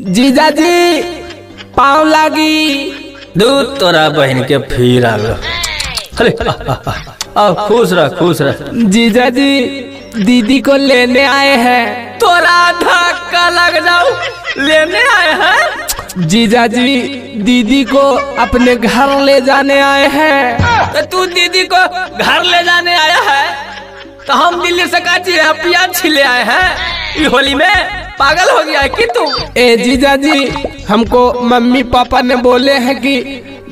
जीजाजी पाँव लागी। दूध तोरा बहन के फिर आ गो। अरे खुश रह खुश रह। जीजाजी दीदी को लेने आए हैं। तोरा धक्का लग जाओ, लेने आए हैं। जीजाजी दीदी को अपने घर ले जाने आए हैं। तो तू दीदी को घर ले जाने आया है तो हम दिल्ली से काची है प्याज छिले आए हैं। होली में पागल हो गया है कि तू? ए जीजाजी हमको मम्मी पापा ने बोले हैं कि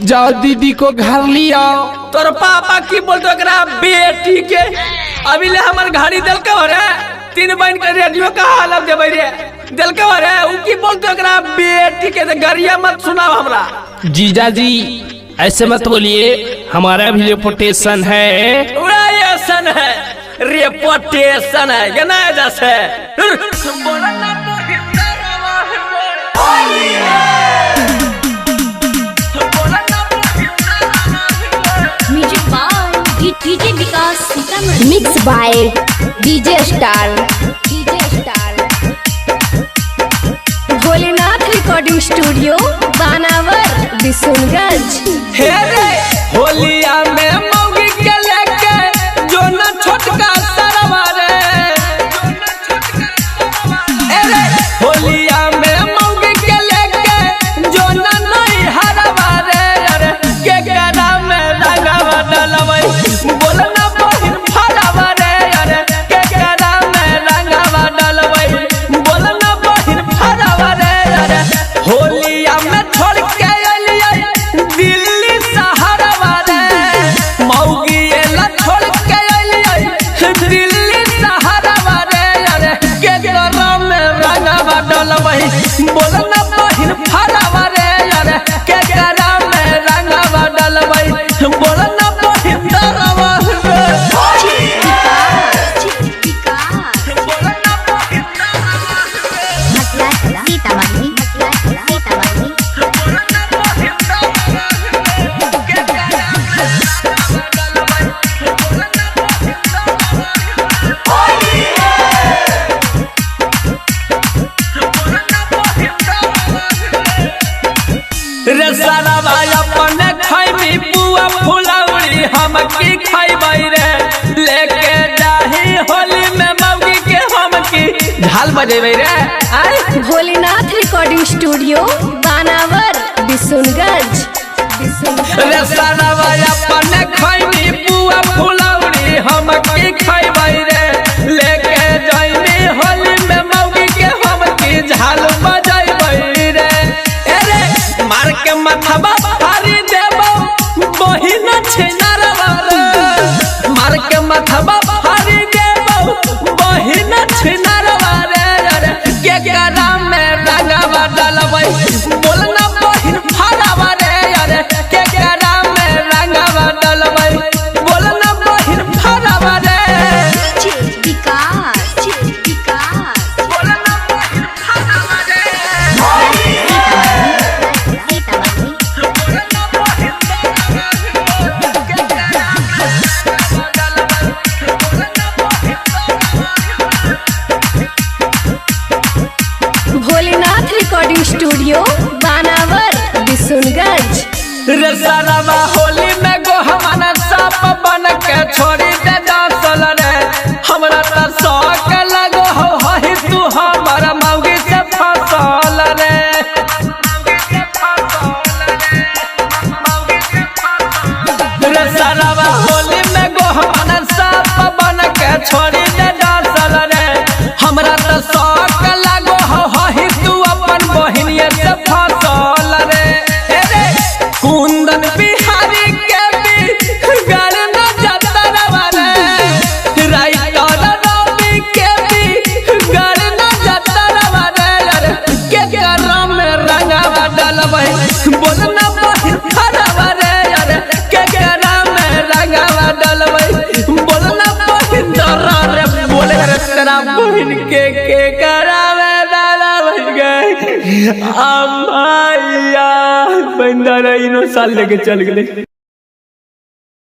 जाओ दीदी को घर ले आओ। तोर पापा की बोलते एकरा बेटी के अभी ले हमार घड़ी दिल के हो रे। तीन बहन के रेडियो का हालत देबे रे दिल के हो रे। उ की बोलते एकरा बेटी के गरिया मत सुनाओ हमरा। जीजाजी ऐसे मत बोलिए, हमारा भी रेपुटेशन है। रेपुटेशन है, रेपुटेशन है गना जैसे। Mix by DJ star. Bholenath recording studio Banawar Bishunganj. हे रे होलिया में मौगी के लेके जो न छोटका सरवा रे। अरे होलिया में मौगी के लेके जो न नई हरवा रे। अरे के गरा में रंगवा डलवई बोल ना बहिन फरवा रे। अरे के गरा में रंगवा डलवई बोल ना बहिन फरवा रे। अरे होलिया में छोड़ के अलियै दिल्ली शहरवा रे। मौगी एला छोड़ के अलियै दिल्ली शहरवा रे। अरे के गरा में रंगवा डलवई बोल ना बहिन फरवा रे। अरे के गरा में रंगवा डलवई बोल ना बहिन दरवा रे। रे सारा भाई अपने खैबी बुआ फुलौरी हम की खैबै रे। लेके जाही होली में मौगी के हम की झाल बजेबै रे। आई भोलेनाथ रिकॉर्डिंग स्टूडियो बानावर बिशुनगंज। रे सारा भाई अपने खैबी बुआ फुलौरी हम की खैबै रे। लेके जाही होली में मौगी के हम की झाल बजेबै रे। अरे मार के माथवा फाड़ी देबो बहिन छिनरवा रे। मार के माथवा फाड़ी देबो बहिन छिनरवा रे। अरे के गरा में रंगवा डलबै बोल ना बहिन फरवा रे। अरे के गरा में रंगवा डलबै बोल ना बहिन फरवा रे। बोल ना बहिन फरवा रे। Bholenath recording studio Banawar Bishunganj. रे सारावा होली में गो हमारा साप बन के छोड़ी दे दासल रे। हमरा त शौक लगो हो हही तू हमारा मौगी से फसल रे। रे सारावा होली में गो हमारा साप बन के छोड़ी दे दासल रे। हमरा त शौक लगो हो हही तू अपन बहिनिया से फसल रे। कुंदन बिहारी के भी गाल न जतरवा रे। राइटर रवि के भी गाल न जतरवा रे। के गरा में रंगवा डलबै बोल ना बहिन फरवा रे। अरे के गरा में रंगवा डलबै बोल ना बहिन दरा रे। बोले रे तेरा बहिन के गरा में डलबै गए। अम्माया बंदा रे इनो साल लेके चल गए।